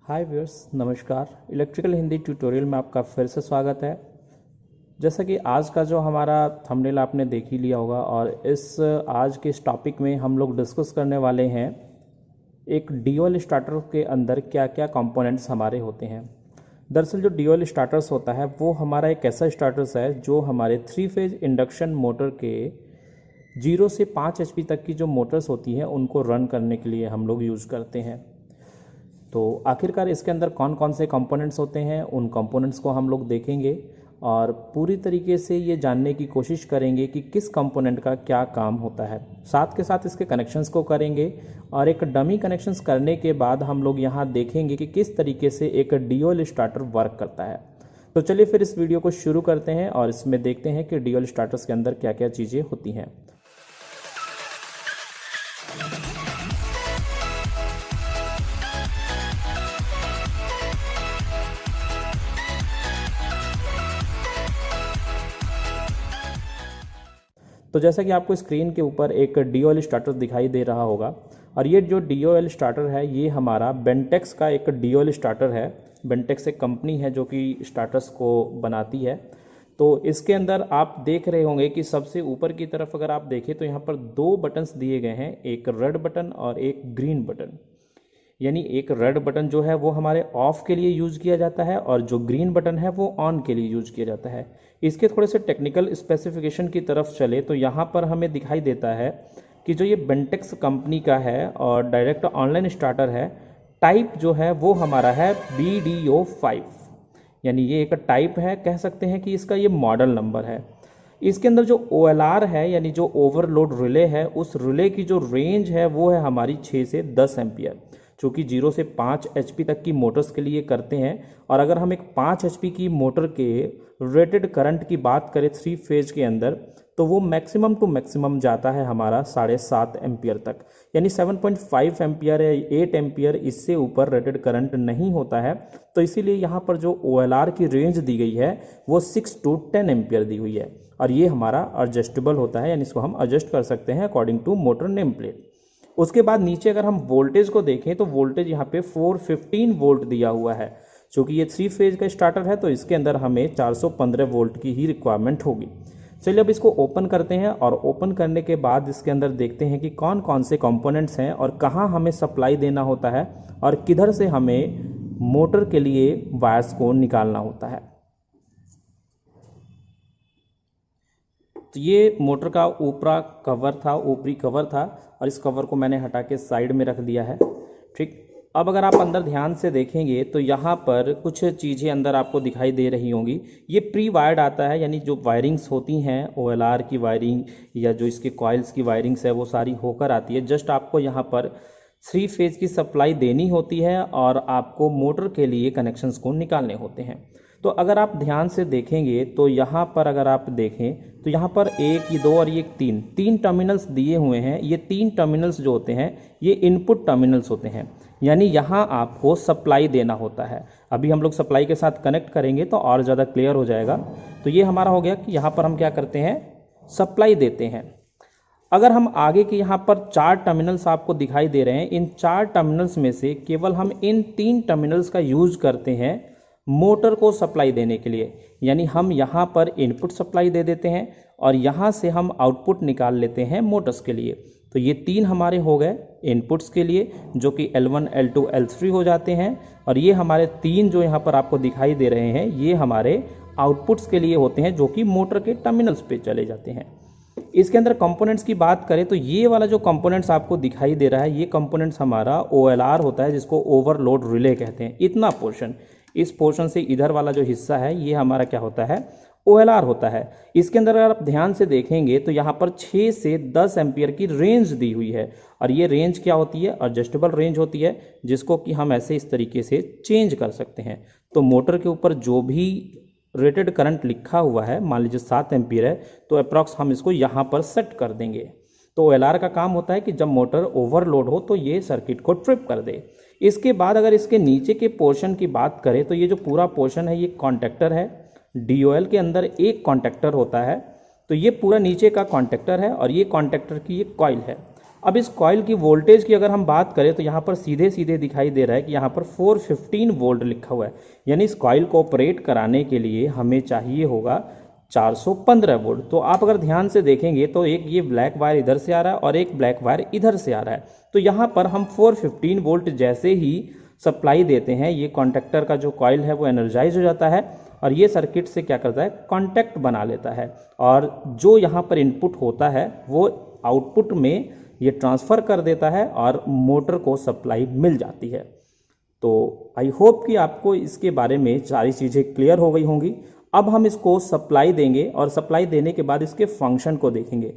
हाय viewers, नमस्कार। Electrical Hindi tutorial में आपका फिर से स्वागत है। जैसा कि आज का जो हमारा थंबनेल आपने देख ही लिया होगा और आज के इस टॉपिक में हम लोग डिस्कस करने वाले हैं एक ड्यूअल स्टार्टर के अंदर क्या क्या कंपोनेंट्स हमारे होते हैं। दरअसल जो ड्यूअल स्टार्टर्स होता है वो हमारा एक ऐसा स्टार्टर्स है जो हमारे 3 फेज इंडक्शन मोटर के 0 से 5 HP तक की जो मोटर्स होती हैं उनको रन करने के लिए हम लोग यूज़ करते हैं। तो आखिरकार इसके अंदर कौन कौन से कंपोनेंट्स होते हैं, उन कंपोनेंट्स को हम लोग देखेंगे और पूरी तरीके से ये जानने की कोशिश करेंगे कि किस कंपोनेंट का क्या काम होता है। साथ के साथ इसके कनेक्शंस को करेंगे और एक डमी कनेक्शंस करने के बाद हम लोग यहाँ देखेंगे कि किस तरीके से एक ड्यूअल स्टार्टर वर्क करता है। तो चलिए फिर इस वीडियो को शुरू करते हैं और इसमें देखते हैं कि ड्यूअल स्टार्टर्स के अंदर क्या क्या चीज़ें होती हैं। तो जैसा कि आपको स्क्रीन के ऊपर एक ड्यूअल स्टार्टर दिखाई दे रहा होगा और ये जो ड्यूअल स्टार्टर है ये हमारा बेंटेक्स का एक ड्यूअल स्टार्टर है। बेंटेक्स एक कंपनी है जो कि स्टार्टर्स को बनाती है। तो इसके अंदर आप देख रहे होंगे कि सबसे ऊपर की तरफ अगर आप देखें तो यहाँ पर 2 बटन्स दिए गए हैं, एक रेड बटन और एक ग्रीन बटन। यानी एक रेड बटन जो है वो हमारे ऑफ के लिए यूज़ किया जाता है और जो ग्रीन बटन है वो ऑन के लिए यूज़ किया जाता है। इसके थोड़े से टेक्निकल स्पेसिफिकेशन की तरफ चले तो यहाँ पर हमें दिखाई देता है कि जो ये बेंटेक्स कंपनी का है और डायरेक्ट ऑनलाइन स्टार्टर है, टाइप जो है वो हमारा है BDO5। यानी ये एक टाइप है, कह सकते हैं कि इसका ये मॉडल नंबर है। इसके अंदर जो OLR है यानी जो ओवरलोड रिले है, उस रिले की जो रेंज है वो है हमारी 6 से 10 एम्पियर, जो कि 0 से 5 HP तक की मोटर्स के लिए करते हैं। और अगर हम एक 5 HP की मोटर के रेटेड करंट की बात करें 3 फेज के अंदर तो वो मैक्सिमम टू मैक्सिमम जाता है हमारा 7.5 एम्पियर तक। यानी 7.5 एम्पियर या 8 एम्पियर, इससे ऊपर रेटेड करंट नहीं होता है। तो इसीलिए यहाँ पर जो OLR की रेंज दी गई है वो 6 to 10 एम्पियर दी हुई है और ये हमारा एडजस्टेबल होता है, यानी इसको हम एडजस्ट कर सकते हैं according to motor name plate. उसके बाद नीचे अगर हम वोल्टेज को देखें तो वोल्टेज यहाँ पे 415 वोल्ट दिया हुआ है। चूँकि ये 3 फेज का स्टार्टर है तो इसके अंदर हमें 415 वोल्ट की ही रिक्वायरमेंट होगी। चलिए अब इसको ओपन करते हैं और ओपन करने के बाद इसके अंदर देखते हैं कि कौन कौन से कंपोनेंट्स हैं और कहाँ हमें सप्लाई देना होता है और किधर से हमें मोटर के लिए वायर्स को निकालना होता है। तो ये मोटर का ऊपरी कवर था और इस कवर को मैंने हटा के साइड में रख दिया है। ठीक, अब अगर आप अंदर ध्यान से देखेंगे तो यहाँ पर कुछ चीज़ें अंदर आपको दिखाई दे रही होंगी। ये प्री वायर्ड आता है, यानी जो वायरिंग्स होती हैं OLR की वायरिंग या जो इसके कॉइल्स की वायरिंग्स है वो सारी होकर आती है। जस्ट आपको यहाँ पर 3 फेज की सप्लाई देनी होती है और आपको मोटर के लिए कनेक्शंस को निकालने होते हैं। तो अगर आप ध्यान से देखेंगे तो यहाँ पर अगर आप देखें तो यहाँ पर 1, ये 2 और ये 3 टर्मिनल्स दिए हुए हैं। ये 3 टर्मिनल्स जो होते हैं ये इनपुट टर्मिनल्स होते हैं, यानी यहाँ आपको सप्लाई देना होता है। अभी हम लोग सप्लाई के साथ कनेक्ट करेंगे तो और ज़्यादा क्लियर हो जाएगा। तो ये हमारा हो गया कि यहाँ पर हम क्या करते हैं, सप्लाई देते हैं। अगर हम आगे के यहाँ पर 4 टर्मिनल्स आपको दिखाई दे रहे हैं, इन 4 टर्मिनल्स में से केवल हम इन 3 टर्मिनल्स का यूज़ करते हैं मोटर को सप्लाई देने के लिए। यानी हम यहाँ पर इनपुट सप्लाई दे देते हैं और यहाँ से हम आउटपुट निकाल लेते हैं मोटर्स के लिए। तो ये 3 हमारे हो गए इनपुट्स के लिए, जो कि L1, L2, L3 हो जाते हैं। और ये हमारे 3 जो यहाँ पर आपको दिखाई दे रहे हैं ये हमारे आउटपुट्स के लिए होते हैं, जो कि मोटर के टर्मिनल्स पे चले जाते हैं। इसके अंदर कंपोनेंट्स की बात करें तो ये वाला जो कंपोनेंट्स आपको दिखाई दे रहा है ये कंपोनेंट्स हमारा OLR होता है, जिसको ओवरलोड रिले कहते हैं। इतना पोर्शन, इस पोर्शन से इधर वाला जो हिस्सा है ये हमारा क्या होता है, OLR होता है। इसके अंदर अगर आप ध्यान से देखेंगे तो यहाँ पर 6 से 10 एम्पियर की रेंज दी हुई है और ये रेंज क्या होती है, एडजस्टेबल रेंज होती है, जिसको कि हम ऐसे इस तरीके से चेंज कर सकते हैं। तो मोटर के ऊपर जो भी रेटेड करंट लिखा हुआ है, मान लीजिए 7 एम्पियर है, तो अप्रॉक्स हम इसको यहाँ पर सेट कर देंगे। तो OLR का काम होता है कि जब मोटर ओवरलोड हो तो ये सर्किट को ट्रिप कर दे। इसके बाद अगर इसके नीचे के पोर्शन की बात करें तो ये जो पूरा पोर्शन है ये कॉन्टेक्टर है। DOL के अंदर एक कॉन्टेक्टर होता है, तो ये पूरा नीचे का कॉन्टेक्टर है और ये कॉन्टेक्टर की एक कॉइल है। अब इस कॉइल की वोल्टेज की अगर हम बात करें तो यहाँ पर सीधे सीधे दिखाई दे रहा है कि यहाँ पर 415 वोल्ट लिखा हुआ है, यानी इस कॉइल को ऑपरेट कराने के लिए हमें चाहिए होगा 415 वोल्ट। तो आप अगर ध्यान से देखेंगे तो एक ये ब्लैक वायर इधर से आ रहा है और एक ब्लैक वायर इधर से आ रहा है। तो यहाँ पर हम 415 वोल्ट जैसे ही सप्लाई देते हैं, ये कॉन्टेक्टर का जो कॉइल है वो एनर्जाइज हो जाता है और ये सर्किट से क्या करता है, कॉन्टैक्ट बना लेता है और जो यहाँ पर इनपुट होता है वो आउटपुट में ये ट्रांसफ़र कर देता है और मोटर को सप्लाई मिल जाती है। तो आई होप कि आपको इसके बारे में सारी चीज़ें क्लियर हो गई होंगी। अब हम इसको सप्लाई देंगे और सप्लाई देने के बाद इसके फंक्शन को देखेंगे।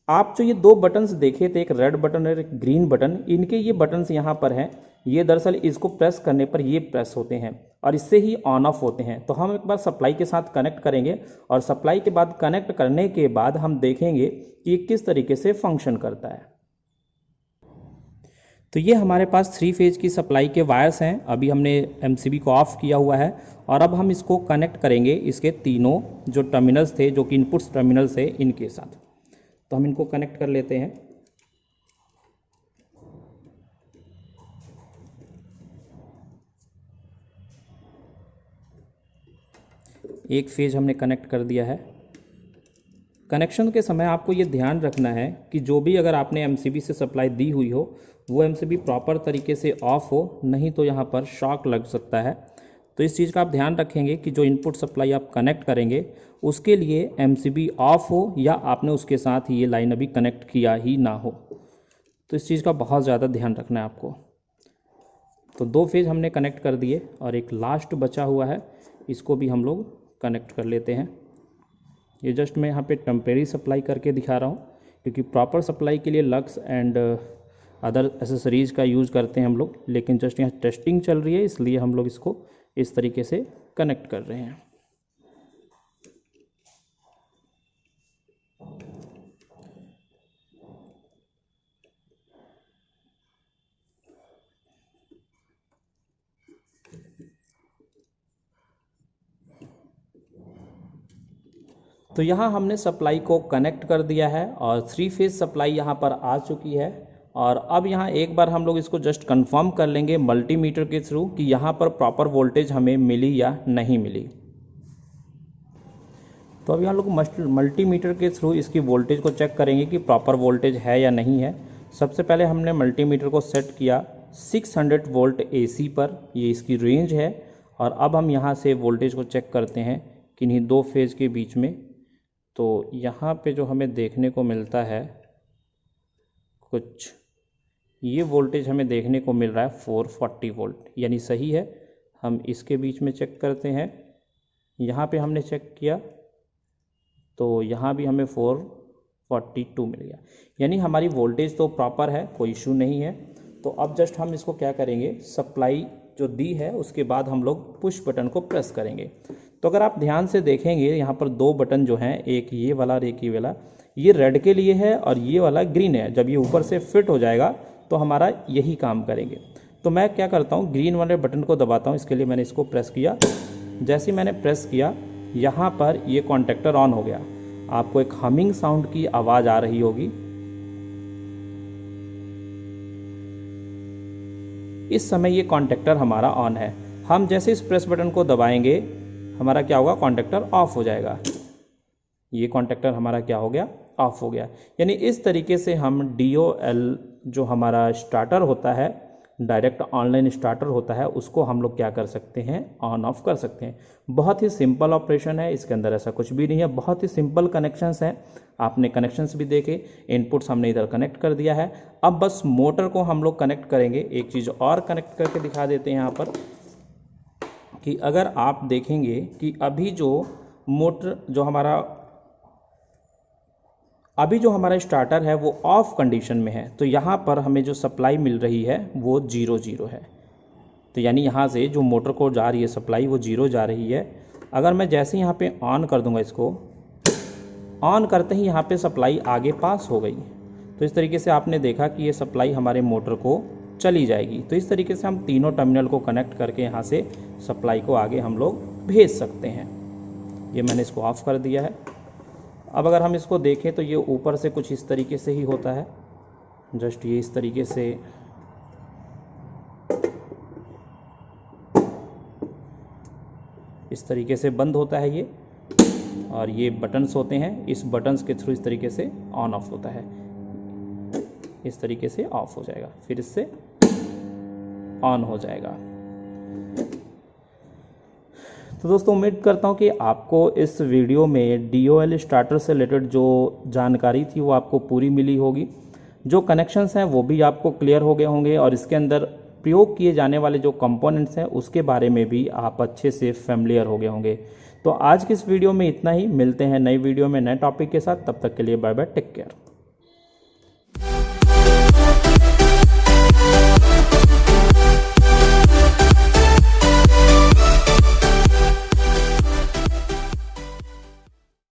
आप जो ये दो बटन्स देखे थे, एक रेड बटन और एक ग्रीन बटन, इनके ये बटन्स यहाँ पर हैं, ये दरअसल इसको प्रेस करने पर ये प्रेस होते हैं और इससे ही ऑन ऑफ होते हैं। तो हम एक बार सप्लाई के साथ कनेक्ट करेंगे और सप्लाई के बाद कनेक्ट करने के बाद हम देखेंगे कि ये किस तरीके से फंक्शन करता है। तो ये हमारे पास 3 फेज की सप्लाई के वायर्स हैं। अभी हमने एमसीबी को ऑफ किया हुआ है और अब हम इसको कनेक्ट करेंगे इसके तीनों जो टर्मिनल्स थे, जो कि इनपुट्स टर्मिनल्स है, इनके साथ। तो हम इनको कनेक्ट कर लेते हैं। एक फेज हमने कनेक्ट कर दिया है। कनेक्शन के समय आपको ये ध्यान रखना है कि जो भी अगर आपने एमसीबी से सप्लाई दी हुई हो वो एमसीबी प्रॉपर तरीके से ऑफ हो, नहीं तो यहाँ पर शॉक लग सकता है। तो इस चीज़ का आप ध्यान रखेंगे कि जो इनपुट सप्लाई आप कनेक्ट करेंगे उसके लिए एमसीबी ऑफ हो या आपने उसके साथ ये लाइन अभी कनेक्ट किया ही ना हो। तो इस चीज़ का बहुत ज़्यादा ध्यान रखना है आपको। तो 2 फेज हमने कनेक्ट कर दिए और एक लास्ट बचा हुआ है, इसको भी हम लोग कनेक्ट कर लेते हैं। ये जस्ट मैं यहाँ पे टेम्परेरी सप्लाई करके दिखा रहा हूँ, क्योंकि प्रॉपर सप्लाई के लिए लक्स एंड अदर एसेसरीज़ का यूज़ करते हैं हम लोग, लेकिन जस्ट यहाँ टेस्टिंग चल रही है इसलिए हम लोग इसको इस तरीके से कनेक्ट कर रहे हैं। तो यहाँ हमने सप्लाई को कनेक्ट कर दिया है और 3 फेज सप्लाई यहाँ पर आ चुकी है। और अब यहाँ एक बार हम लोग इसको जस्ट कंफर्म कर लेंगे मल्टीमीटर के थ्रू कि यहाँ पर प्रॉपर वोल्टेज हमें मिली या नहीं मिली। तो अब यहाँ लोग मल्टीमीटर के थ्रू इसकी वोल्टेज को चेक करेंगे कि प्रॉपर वोल्टेज है या नहीं है। सबसे पहले हमने मल्टीमीटर को सेट किया 600 वोल्ट AC पर, ये इसकी रेंज है। और अब हम यहाँ से वोल्टेज को चेक करते हैं किन्हीं 2 फेज के बीच में। तो यहाँ पे जो हमें देखने को मिलता है कुछ ये वोल्टेज हमें देखने को मिल रहा है 440 वोल्ट, यानी सही है। हम इसके बीच में चेक करते हैं, यहाँ पे हमने चेक किया तो यहाँ भी हमें 442 मिल गया, यानी हमारी वोल्टेज तो प्रॉपर है, कोई इशू नहीं है। तो अब जस्ट हम इसको क्या करेंगे, सप्लाई जो दी है उसके बाद हम लोग पुश बटन को प्रेस करेंगे। तो अगर आप ध्यान से देखेंगे यहाँ पर 2 बटन जो हैं, एक ये वाला और एक ये वाला, ये रेड के लिए है और ये वाला ग्रीन है। जब ये ऊपर से फिट हो जाएगा तो हमारा यही काम करेंगे। तो मैं क्या करता हूँ, ग्रीन वाले बटन को दबाता हूँ। इसके लिए मैंने इसको प्रेस किया। जैसे ही मैंने प्रेस किया यहाँ पर ये कॉन्टैक्टर ऑन हो गया। आपको एक हमिंग साउंड की आवाज़ आ रही होगी। इस समय ये कॉन्टैक्टर हमारा ऑन है। हम जैसे इस प्रेस बटन को दबाएंगे हमारा क्या होगा, कॉन्टैक्टर ऑफ हो जाएगा। ये कॉन्टैक्टर हमारा क्या हो गया, ऑफ हो गया। यानी इस तरीके से हम DOL जो हमारा स्टार्टर होता है, डायरेक्ट ऑनलाइन स्टार्टर होता है, उसको हम लोग क्या कर सकते हैं, ऑन ऑफ कर सकते हैं। बहुत ही सिंपल ऑपरेशन है, इसके अंदर ऐसा कुछ भी नहीं है, बहुत ही सिंपल कनेक्शंस हैं। आपने कनेक्शंस भी देखे, इनपुट्स हमने इधर कनेक्ट कर दिया है। अब बस मोटर को हम लोग कनेक्ट करेंगे। एक चीज़ और कनेक्ट करके दिखा देते हैं यहाँ पर कि अगर आप देखेंगे कि अभी जो मोटर अभी जो हमारा स्टार्टर है वो ऑफ कंडीशन में है, तो यहाँ पर हमें जो सप्लाई मिल रही है वो 0 है। तो यानी यहाँ से जो मोटर को जा रही है सप्लाई वो 0 जा रही है। अगर मैं जैसे यहाँ पे ऑन कर दूंगा, इसको ऑन करते ही यहाँ पे सप्लाई आगे पास हो गई। तो इस तरीके से आपने देखा कि ये सप्लाई हमारे मोटर को चली जाएगी। तो इस तरीके से हम तीनों टर्मिनल को कनेक्ट करके यहाँ से सप्लाई को आगे हम लोग भेज सकते हैं। ये मैंने इसको ऑफ कर दिया है। अब अगर हम इसको देखें तो ये ऊपर से कुछ इस तरीके से ही होता है। जस्ट ये इस तरीके से बंद होता है ये, और ये बटन्स होते हैं, इस बटन्स के थ्रू इस तरीके से ऑन ऑफ होता है, इस तरीके से ऑफ हो जाएगा, फिर इससे ऑन हो जाएगा। तो दोस्तों उम्मीद करता हूँ कि आपको इस वीडियो में DOL स्टार्टर से रिलेटेड जो जानकारी थी वो आपको पूरी मिली होगी, जो कनेक्शंस हैं वो भी आपको क्लियर हो गए होंगे, और इसके अंदर प्रयोग किए जाने वाले जो कंपोनेंट्स हैं उसके बारे में भी आप अच्छे से फैमिलियर हो गए होंगे। तो आज की इस वीडियो में इतना ही, मिलते हैं नई वीडियो में नए टॉपिक के साथ, तब तक के लिए बाय बाय, टेक केयर।